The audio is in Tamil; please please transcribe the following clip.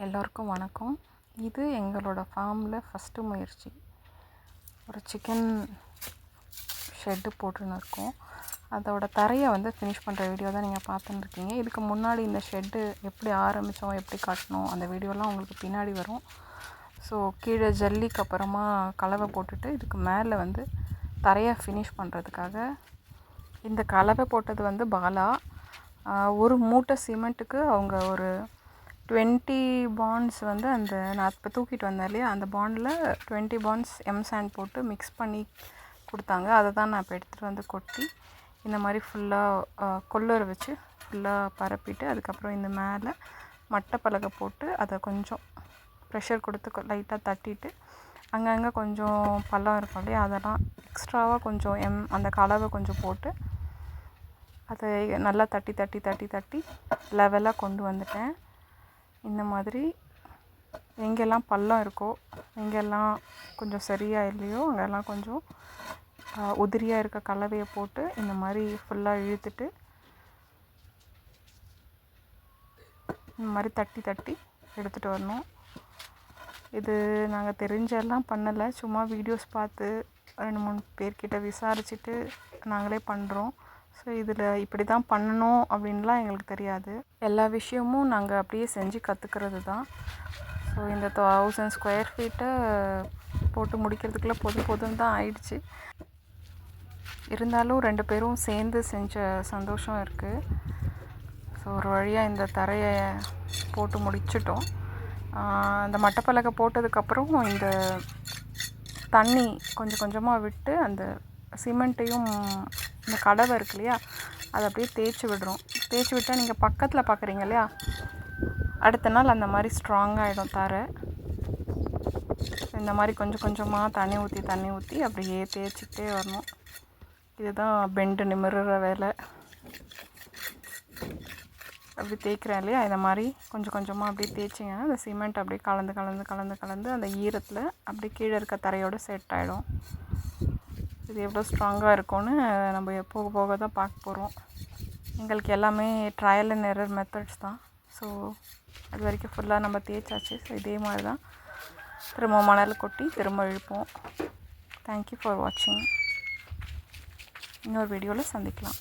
எல்லோருக்கும் வணக்கம். இது எங்களோட ஃபார்மில் ஃபஸ்ட்டு முயற்சி. ஒரு சிக்கன் ஷெட்டு போட்டுன்னு இருக்கோம். அதோட தரையை ஃபினிஷ் பண்ணுற வீடியோ தான் நீங்கள் பார்த்துன்னு இருக்கீங்க. இதுக்கு முன்னாடி இந்த ஷெட்டு எப்படி ஆரம்பித்தோம், எப்படி கட்டணும், அந்த வீடியோலாம் உங்களுக்கு பின்னாடி வரும். ஸோ கீழே ஜல்லிக்கு அப்புறமா கலவை போட்டுட்டு இதுக்கு மேலே தரையை ஃபினிஷ் பண்ணுறதுக்காக இந்த கலவை போட்டது பாலா. ஒரு மூட்டை சிமெண்ட்டுக்கு அவங்க ஒரு 20 பாண்ட்ஸ் அந்த நான் இப்போ தூக்கிட்டு வந்தேன் இல்லையா, அந்த பாண்டில் 20 பாண்ட்ஸ் சாண்ட் போட்டு மிக்ஸ் பண்ணி கொடுத்தாங்க. அதை தான் நான் இப்போ எடுத்துகிட்டு கொட்டி இந்த மாதிரி ஃபுல்லாக கொள்ளரை வச்சு ஃபுல்லாக பரப்பிட்டு, அதுக்கப்புறம் இந்த மேலே மட்டை பலகை போட்டு அதை கொஞ்சம் ப்ரெஷர் கொடுத்து லைட்டாக தட்டிட்டு, அங்கங்கே கொஞ்சம் பள்ளம் இருக்கும் இல்லையா, அதெல்லாம் எக்ஸ்ட்ராவாக கொஞ்சம் அந்த கலவை கொஞ்சம் போட்டு அதை நல்லா தட்டி தட்டி தட்டி தட்டி லெவலாக கொண்டு வந்துட்டேன். இந்த மாதிரி எங்கெல்லாம் பள்ளம் இருக்கோ, எங்கெல்லாம் கொஞ்சம் சரியாக இல்லையோ, அங்கெல்லாம் கொஞ்சம் உதிரியாக இருக்க கலவையை போட்டு இந்த மாதிரி ஃபுல்லாக இழுத்துட்டு இந்த மாதிரி தட்டி தட்டி எடுத்துகிட்டு வரணும். இது நாங்கள் தெரிஞ்செல்லாம் பண்ணலை, சும்மா வீடியோஸ் பார்த்து 2-3 பேர்கிட்ட விசாரிச்சுட்டு நாங்களே பண்ணுறோம். ஸோ இதில் இப்படி தான் பண்ணணும் அப்படின்லாம் எங்களுக்கு தெரியாது. எல்லா விஷயமும் நாங்கள் அப்படியே செஞ்சு கற்றுக்கிறது தான். ஸோ இந்த 1000 ஸ்கொயர் ஃபீட்டை போட்டு முடிக்கிறதுக்குள்ளே போதும் தான் ஆயிடுச்சு. இருந்தாலும் 2 பேரும் சேர்ந்து செஞ்ச சந்தோஷம் இருக்குது. ஸோ ஒரு வழியாக இந்த தரையை போட்டு முடிச்சிட்டோம். அந்த மட்டைப்பலகை போட்டதுக்கப்புறம் இந்த தண்ணி கொஞ்சம் கொஞ்சமாக விட்டு அந்த சிமெண்ட்டையும் இந்த கடவை இருக்கு இல்லையா, அதை அப்படியே தேய்ச்சி விட்டால் நீங்கள் பக்கத்தில் பார்க்குறீங்க இல்லையா, அடுத்த நாள் அந்த மாதிரி ஸ்ட்ராங்காகிடும் தரை. இந்த மாதிரி கொஞ்சம் கொஞ்சமாக தண்ணி ஊற்றி அப்படியே தேய்ச்சிக்கிட்டே வரணும். இதுதான் பெண்டு நிமிர்ற வேலை. அப்படி தேய்க்கிறேன் இல்லையா, இந்த மாதிரி கொஞ்சம் கொஞ்சமாக அப்படியே தேய்ச்சிங்கன்னா அந்த சிமெண்ட் அப்படியே கலந்து அந்த ஈரத்தில் அப்படியே கீழே இருக்க தரையோடு செட் ஆகிடும். இது எவ்வளோ ஸ்ட்ராங்காக இருக்கும்னு நம்ம போக போக தான் பார்க்க போகிறோம். எங்களுக்கு எல்லாமே ட்ரையல் அண்ட் எரர் மெத்தட்ஸ் தான். ஸோ அது வரைக்கும் ஃபுல்லாக நம்ம தேய்ச்சாச்சு. ஸோ இதே மாதிரி தான் திரும்ப மணல் கொட்டி திரும்ப இழுப்போம். தேங்க்யூ ஃபார் வாட்சிங். இன்னொரு வீடியோவில் சந்திக்கலாம்.